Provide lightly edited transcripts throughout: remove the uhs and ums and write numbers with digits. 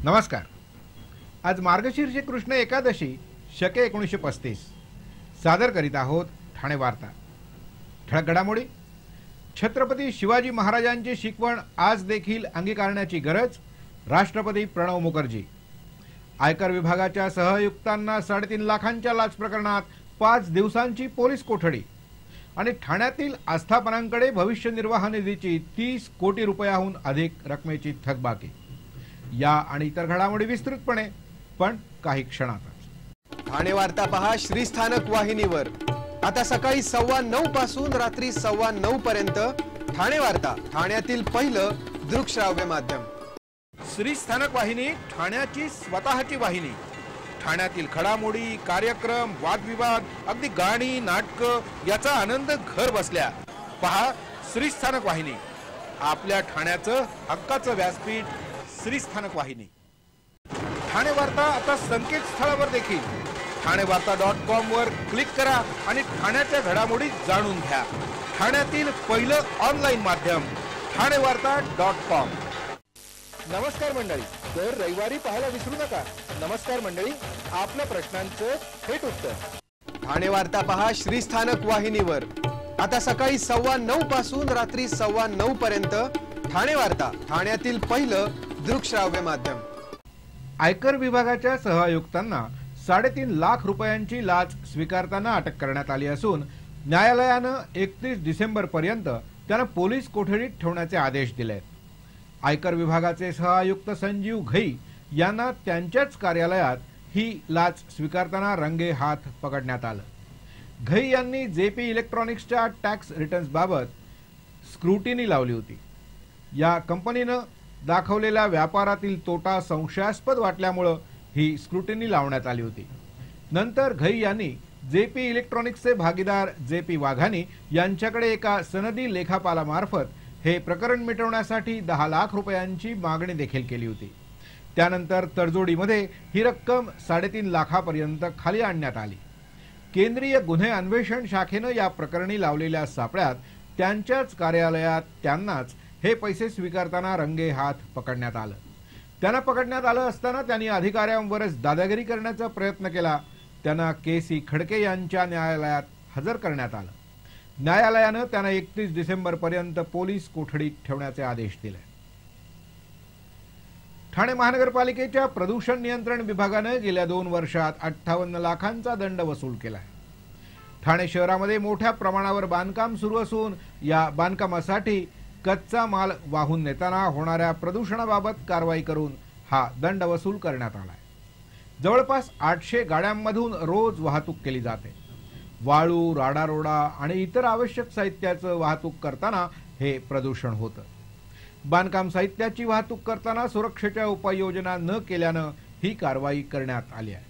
नमस्कार। आज मार्गशीर्ष कृष्ण एकादशी शके 1935 सादर करीत आहोत ठाणे वार्ता। ठळक घडामोडी। छत्रपती शिवाजी महाराजांची शिकवण आज देखील अंगीकारण्याची गरज, राष्ट्रपती प्रणव मुखर्जी। आयकर विभागाच्या सहआयुक्तांना 3.5 लाखांच्या लाच प्रकरणात 5 दिवसांची पोलीस कोठडी आणि ठाण्यातील आस्थापनांकडे भविष्य निर्वाह निधीची 30 कोटी रुपयाहून अधिक रकमेची थकबाकी। या आणि इतर घडामोडी विस्तृतपणे पण काही क्षणातच। ठाणे वार्ता पहा श्रीस्थानक वाहिनीवर। आता सकाळी 9:15 पासून रात्री 9:15 पर्यंत ठाणे वार्ता, ठाण्यातील पहिलं दृकश्राव्य माध्यम। श्रीस्थानक वाहिनी ठाण्याची स्वतःची वाहिनी। ठाण्यातील घडामोडी, कार्यक्रम, वादविवाद, अगदी गाणी, नाटक याचा आनंद घर बसल्या पहा श्रीस्थानक वाहिनी। आपल्या ठाण्याचं हक्काचं व्यासपीठ श्रीस्थानक वाहिनी। ठाणे वार्ता आता संकेतस्थळावर देखील ठाणेवार्ता.com वर क्लिक करा आणि ठाण्याच्या घडामोडी जाणून घ्या। ठाण्यातील पहिलं ऑनलाईन माध्यम ठाणेवार्ता.com। नमस्कार मंडळी, दर रविवारी पाहायला विसरू नका। नमस्कार मंडळी, आपल्या प्रश्नांचं थेट उत्तर। ठाणे वार्ता पहा श्रीस्थानक वाहिनीवर। आता सकाळी 9:15 पासून रात्री 9:15 पर्यंत ठाणे वार्ता, ठाण्यातील पहिलं दृकश्राव्य माध्यम। आयकर विभागाच्या सहआयुक्तांना 3.5 लाख रुपयांची लाच स्वीकारताना अटक करण्यात आली असून न्यायालयानं 31 डिसेंबर पर्यंत त्यांना पोलीस कोठडीत ठेवण्याचे आदेश दिले। आयकर विभागाचे सहआयुक्त संजीव घई यांना त्यांच्याच कार्यालयात ही लाच स्वीकारताना रंगे हात पकडण्यात आलं। घई यांनी जेपी इलेक्ट्रॉनिक्सच्या टॅक्स रिटर्न्स बाबत स्क्रुटिनी लावली होती। या कंपनीनं दाखवलेल्या व्यापारातील तोटा संशयास्पद वाटल्यामुळे ही स्क्रुटिनी लावण्यात आली होती। नंतर घई यांनी जेपी इलेक्ट्रॉनिक्सचे भागीदार जेपी वाघानी यांच्याकडे एका सनदी लेखापालामार्फत हे प्रकरण मिटवण्यासाठी 10 लाख रुपयांची मागणी देखील केली होती। त्यानंतर तडजोडीमध्ये ही रक्कम 3.5 लाखापर्यंत खाली आणण्यात आली। केंद्रीय गुन्हे अन्वेषण शाखेनं या प्रकरणी लावलेल्या सापळ्यात त्यांच्याच कार्यालयात त्यांनाच हे पैसे स्वीकारताना रंगे हात पकडण्यात आलं। त्यांना पकडण्यात आलं असताना त्यांनी अधिकाऱ्यांवरच दादागिरी करण्याचा प्रयत्न केला। त्यांना केसी खडके यांच्या न्यायालयात हजर करण्यात आलं। न्यायालयानं त्यांना 31 डिसेंबर पर्यंत पोलीस कोठडीत ठेवण्याचे आदेश दिले। ठाणे महानगरपालिकेच्या प्रदूषण नियंत्रण विभागाने गेल्या 2 वर्षात 58 लाखांचा दंड वसूल केला आहे। ठाणे शहरामध्ये मोठ्या प्रमाणावर बांधकाम सुरू असून या बांधकामासाठी कच्चा माल वाहून नेताना होणाऱ्या प्रदूषणाबाबत कारवाई करून हा दंड वसूल करण्यात आला आहे। जवळपास 800 गाड्यांमधून रोज वाहतूक केली जाते। वाळू, राडारोडा आणि इतर आवश्यक साहित्याचं वाहतूक करताना हे प्रदूषण होतं। बांधकाम साहित्याची वाहतूक करताना सुरक्षेच्या उपाययोजना न केल्यानं ही कारवाई करण्यात आली आहे।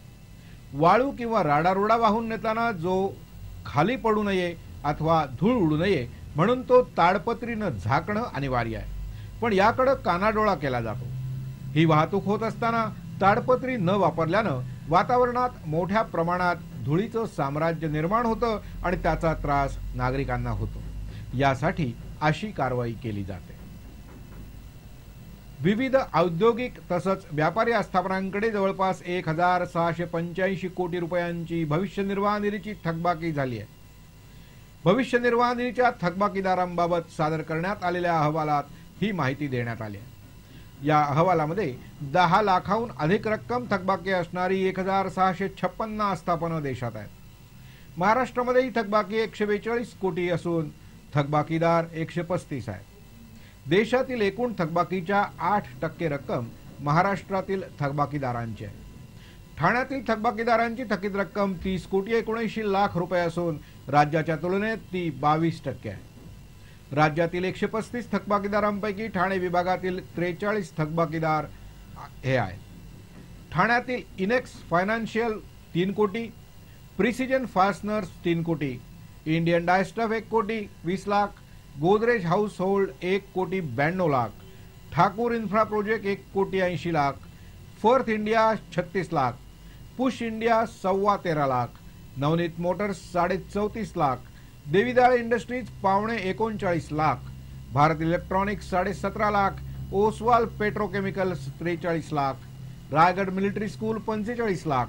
वाळू किंवा राडारोडा वाहून नेताना जो खाली पडू नये अथवा धूळ उडू नये म्हणून तो ताडपत्रीनं झाकणं अनिवार्य आहे, पण याकडे कानाडोळा केला जातो। ही वाहतूक होत असताना ताडपत्री न वापरल्यानं वातावरणात मोठ्या प्रमाणात धुळीचं साम्राज्य निर्माण होतं आणि त्याचा त्रास नागरिकांना होतो। यासाठी अशी कारवाई केली जाते। विविध औद्योगिक तसंच व्यापारी आस्थापनांकडे जवळपास 1685 कोटी रुपयांची भविष्य निर्वाह निधीची थकबाकी झाली आहे। भविष्य निर्वाह निधीच्या थकबाकीदारांबाबत सादर करण्यात आलेल्या अहवालात ही माहिती देण्यात आली आहे। या अहवालामध्ये 10 लाखाहून अधिक रक्कम थकबाकी असणारी 1656 आस्थापनं देशात आहेत। महाराष्ट्रामध्ये ही थकबाकी 142 कोटी असून थकबाकीदार 135 आहेत। देशातील एकूण थकबाकीच्या 8% रक्कम महाराष्ट्रातील थकबाकीदारांची आहे। ठाण्यातील थकबाकीदारांची थकीत रक्कम 30,79 लाख रुपये असून राज्याच्या तुलनेत ती 22% आहे। राज्यातील 135 थकबाकीदारांपैकी ठाणे विभागातील 43 थकबाकीदार हे आहेत। ठाण्यातील इनेक्स फायनान्शियल 3 कोटी, प्रिसिजन फास्टनर्स 3 कोटी, इंडियन डायस्टफ 1 कोटी 20 लाख, गोदरेज हाऊस होल्ड 1 कोटी 92 लाख, ठाकूर इन्फ्रा प्रोजेक्ट 1 कोटी 80 लाख, फर्थ India 36 lakh, Push India 13.25 lakh, Navneet Motors 34.5 lakh, Devidal Industries 39.25 lakh, Bharat Electronics 17.5 lakh, Oswal Petrochemicals 43 lakh, Raigad Military School 45 lakh,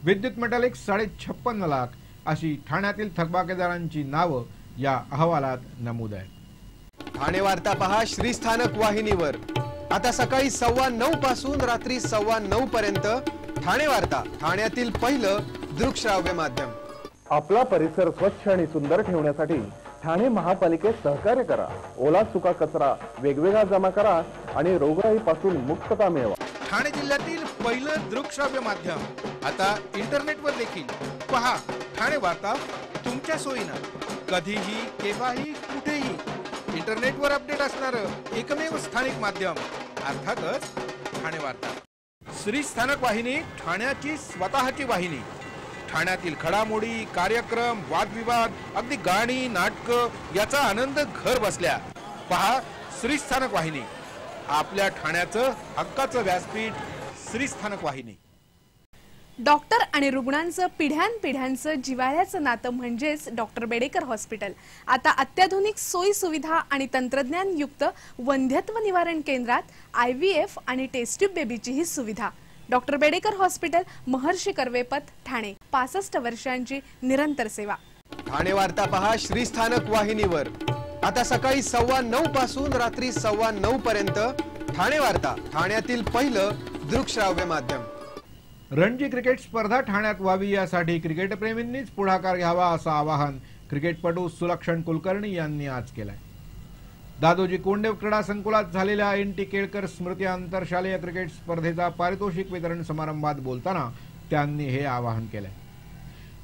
Vidyut Metallic 56.5 lakh अशी ठाण्यातील थकबाकीदारांची नावं या अहवालात नमूद आहेत। ठाणे वार्ता पहा श्रीस्थानक वाहिनीवर। आता सकाळी 9:15 पासून रात्री 9:15 पर्यंत ठाणे वार्ता, ठाण्यातील पहिलं दृकश्राव्य माध्यम। आपला परिसर स्वच्छ आणि सुंदर ठेवण्यासाठी ठाणे महापालिकेत सहकार्य करा। ओला सुका कचरा वेगवेगळा जमा करा आणि रोगराईपासून मुक्तता मिळवा। ठाणे जिल्ह्यातील पहिलं दृकश्राव्य माध्यम आता इंटरनेटवर देखील पहा। ठाणे वार्ता तुमच्या सोयीनं कधीही केव्हाही कुठेही इंटरनेटवर अपडेट असणारं एकमेव स्थानिक माध्यम अर्थातच ठाणे वार्ता। श्रीस्थानक वाहिनी ठाण्याची स्वतःची वाहिनी। ठाण्यातील घडामोडी, कार्यक्रम, वादविवाद, अगदी गाणी, नाटकं याचा आनंद घर बसल्या पहा। श्रीस्थानक वाहिनी, आपल्या ठाण्याचं हक्काचं व्यासपीठ श्रीस्थानक वाहिनी। डॉक्टर आणि रुग्णांचं पिढ्यानपिढ्यांचं जिव्हाळ्याचं नातं म्हणजेच डॉक्टर बेडेकर हॉस्पिटल। आता अत्याधुनिक सोयी सुविधा आणि तंत्रज्ञान युक्त वंध्यत्व निवारण केंद्रात IVF आणि टेस्ट ट्यूब बेबीची ही सुविधा। डॉक्टर बेडेकर हॉस्पिटल, महर्षी कर्वेपथ, ठाणे। 65 वर्षांची निरंतर सेवा। ठाणे वार्ता पहा श्रीस्थानक वाहिनीवर। आता सकाळी 9:15 पासून रात्री 9:15 पर्यंत ठाणे वार्ता, ठाण्यातील पहिलं दृकश्राव्य माध्यम। रणजी क्रिकेट स्पर्धा ठाण्यात व्हावी यासाठी क्रिकेटप्रेमींनीच पुढाकार घ्यावा असं आवाहन क्रिकेटपटू सुलक्षण कुलकर्णी यांनी आज केलंय। दादोजी कोंडदेव क्रीडा संकुलात झालेल्या NT केळकर स्मृती आंतरशालेय क्रिकेट स्पर्धेचा पारितोषिक वितरण समारंभात बोलताना त्यांनी हे आवाहन केलंय।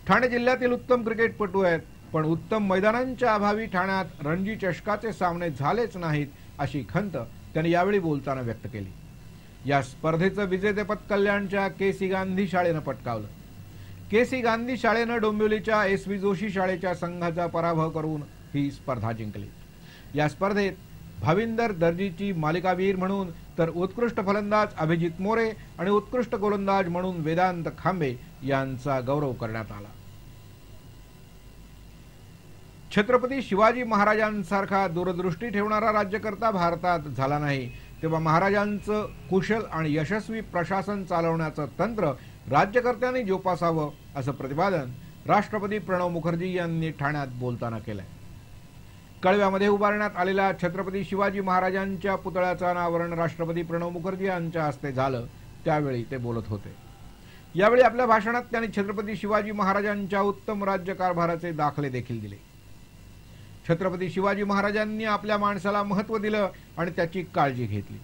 ठाणे जिल्ह्यातील उत्तम क्रिकेटपटू आहेत, पण उत्तम मैदानांच्या अभावी ठाण्यात रणजी चषकाचे सामने झालेच नाहीत अशी खंत त्यांनी यावेळी बोलताना व्यक्त केली। या स्पर्धेचं विजेतेपद कल्याणच्या KC गांधी शाळेनं पटकावलं। KC गांधी शाळेनं डोंबिवलीच्या SV जोशी शाळेच्या संघाचा पराभव करून ही स्पर्धा जिंकली। या स्पर्धेत भाविंदर दर्जीची मालिकावीर म्हणून तर उत्कृष्ट फलंदाज अभिजित मोरे आणि उत्कृष्ट गोलंदाज म्हणून वेदांत खांबे यांचा गौरव करण्यात आला। छत्रपती शिवाजी महाराजांसारखा दूरदृष्टी ठेवणारा राज्यकर्ता भारतात झाला नाही, तेव्हा महाराजांचं कुशल आणि यशस्वी प्रशासन चालवण्याचं तंत्र राज्यकर्त्यांनी जोपासावं असं प्रतिपादन राष्ट्रपती प्रणव मुखर्जी यांनी ठाण्यात बोलताना केलंय। कळव्यामध्ये उभारण्यात आलेल्या छत्रपती शिवाजी महाराजांच्या पुतळ्याचं अनावरण राष्ट्रपती प्रणव मुखर्जी यांच्या हस्ते झालं, त्यावेळी ते बोलत होते। यावेळी आपल्या भाषणात त्यांनी छत्रपती शिवाजी महाराजांच्या उत्तम राज्यकारभाराचे दाखले देखील दिले। छत्रपती शिवाजी महाराजांनी आपल्या माणसाला महत्त्व दिलं आणि त्याची काळजी घेतली,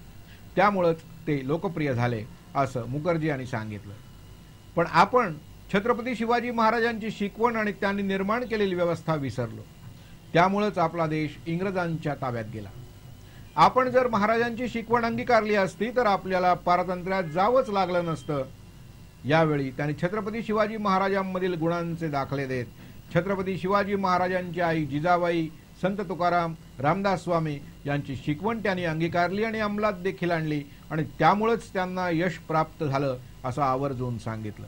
त्यामुळेच ते लोकप्रिय झाले असं मुखर्जी यांनी सांगितलं। पण आपण छत्रपती शिवाजी महाराजांची शिकवण आणि त्यांनी निर्माण केलेली व्यवस्था विसरलो, त्यामुळेच आपला देश इंग्रजांच्या ताब्यात गेला। आपण जर महाराजांची शिकवण अंगीकारली असती तर आपल्याला पारतंत्र्यात जावंच लागलं नसतं। यावेळी त्यांनी छत्रपती शिवाजी महाराजांमधील गुणांचे दाखले देत छत्रपती शिवाजी महाराजांची आई जिजाबाई, संत तुकाराम, रामदास स्वामी यांची शिकवण त्यांनी अंगीकारली आणि अंमलात देखील आणली आणि त्यामुळेच त्यांना यश प्राप्त झालं असं आवर्जून सांगितलं।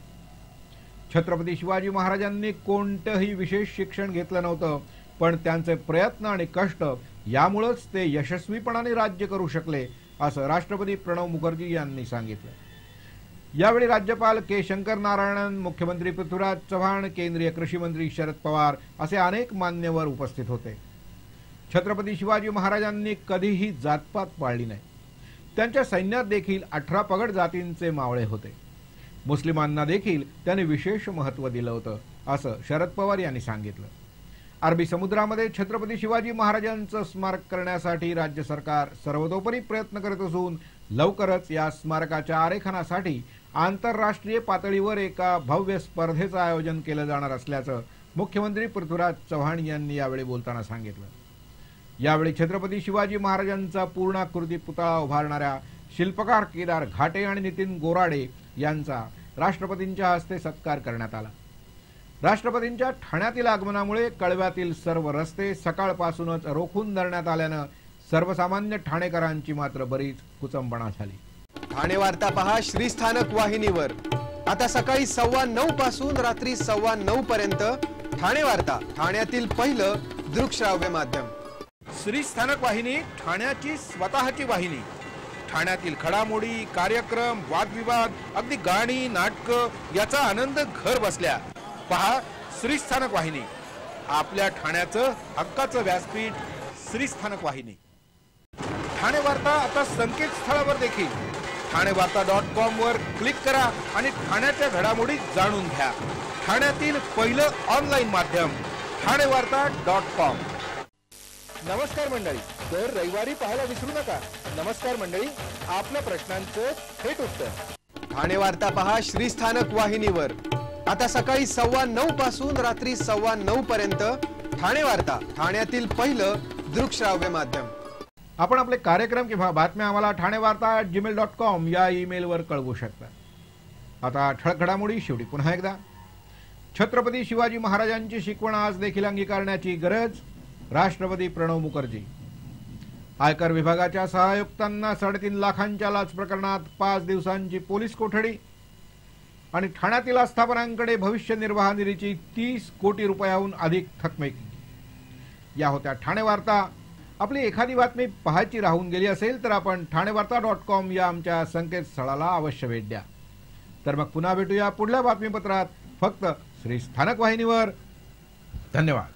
छत्रपती शिवाजी महाराजांनी कोणतंही विशेष शिक्षण घेतलं नव्हतं, पण त्यांचे प्रयत्न आणि कष्ट यामुळेच ते यशस्वीपणाने राज्य करू शकले असं राष्ट्रपती प्रणव मुखर्जी यांनी सांगितलं। यावेळी राज्यपाल के शंकर नारायणन, मुख्यमंत्री पृथ्वीराज चव्हाण, केंद्रीय कृषी मंत्री शरद पवार असे अनेक मान्यवर उपस्थित होते। छत्रपती शिवाजी महाराजांनी कधीही जातपात पाळली नाही। त्यांच्या सैन्यात देखील 18 पगड जातींचे मावळे होते। मुस्लिमांना देखील त्यांनी विशेष महत्त्व दिलं होतं असं शरद पवार यांनी सांगितलं। अरबी समुद्रामध्ये छत्रपती शिवाजी महाराजांचं स्मारक करण्यासाठी राज्य सरकार सर्वतोपरी प्रयत्न करत असून लवकरच या स्मारकाच्या आरेखनासाठी आंतरराष्ट्रीय पातळीवर एका भव्य स्पर्धेचं आयोजन केलं जाणार असल्याचं मुख्यमंत्री पृथ्वीराज चव्हाण यांनी यावेळी बोलताना सांगितलं। यावेळी छत्रपती शिवाजी महाराजांचा पूर्णाकृती पुतळा उभारणाऱ्या शिल्पकार केदार घाटे आणि नितीन गोराडे यांचा राष्ट्रपतींच्या हस्ते सत्कार करण्यात आला। राष्ट्रपतींच्या ठाण्यातील आगमनामुळे कळव्यातील सर्व रस्ते सकाळपासूनच रोखून धरण्यात आल्यानं सर्वसामान्य ठाणेकरांची मात्र बरीच कुचंबणा झाली। ठाणे वार्ता पहा श्रीस्थानक वाहिनीवर। आता सकाळी 9:15 पासून रात्री 9:15 पर्यंत ठाणे वार्ता, ठाण्यातील पहिलं दृकश्राव्य माध्यम। श्रीस्थानक वाहिनी ठाण्याची स्वतःची वाहिनी। ठाण्यातील घडामोडी, कार्यक्रम, वादविवाद, अगदी गाणी, नाटकं याचा आनंद घर बसल्या. पहा श्रीस्थानक वाहिनी, आपल्या ठाण्याचं हक्काचं व्यासपीठ. श्रीस्थानक वाहिनी. ठाणे वार्ता आता संकेतस्थळावर देखील ठाणेवार्ता.com वर क्लिक करा आणि ठाण्याच्या घडामोडी जाणून घ्या. ठाण्यातील पहिलं ऑनलाईन माध्यम ठाणेवार्ता.com. नमस्कार मंडळी, दर रविवारी पाहायला विसरू नका. नमस्कार मंडळी, आपल्या प्रश्नांचं थेट उत्तर ठाणे वार्ता पहा श्रीस्थानक वाहिनीवर. आता सकाळी 9:15 पासून रात्री 9:15 पर्यंत ठाणे वार्ता, ठाण्यातील पहिलं दृकश्राव्य माध्यम. आपण आपले कार्यक्रम किंवा बातम्या आम्हाला ठाणेवार्ता@gmail.com या ईमेलवर कळवू शकता. आता ठळक घडामोडी शेवटी पुन्हा एकदा. छत्रपती शिवाजी महाराजांची शिकवण आज देखील अंगीकारण्याची गरज. राष्ट्रपती प्रणव मुखर्जी. आयकर विभागाच्या सहायुक्तांना 3.5 लाखांच्या लाच प्रकरणात 5 दिवसांची पोलीस कोठडी. आणि ठाण्यातील आस्थापनांकडे भविष्य निर्वाह निधीची 30 कोटी रुपयाहून अधिक थकमेकी. या होत्या ठाणे वार्ता. आपली एखादी बातमी पाहायची राहून गेली असेल तर आपण ठाणेवार्ता.com या आमच्या संकेतस्थळाला अवश्य भेट द्या. तर मग पुन्हा भेटूया पुढल्या बातमीपत्रात, फक्त श्रीस्थानक वाहिनीवर. धन्यवाद.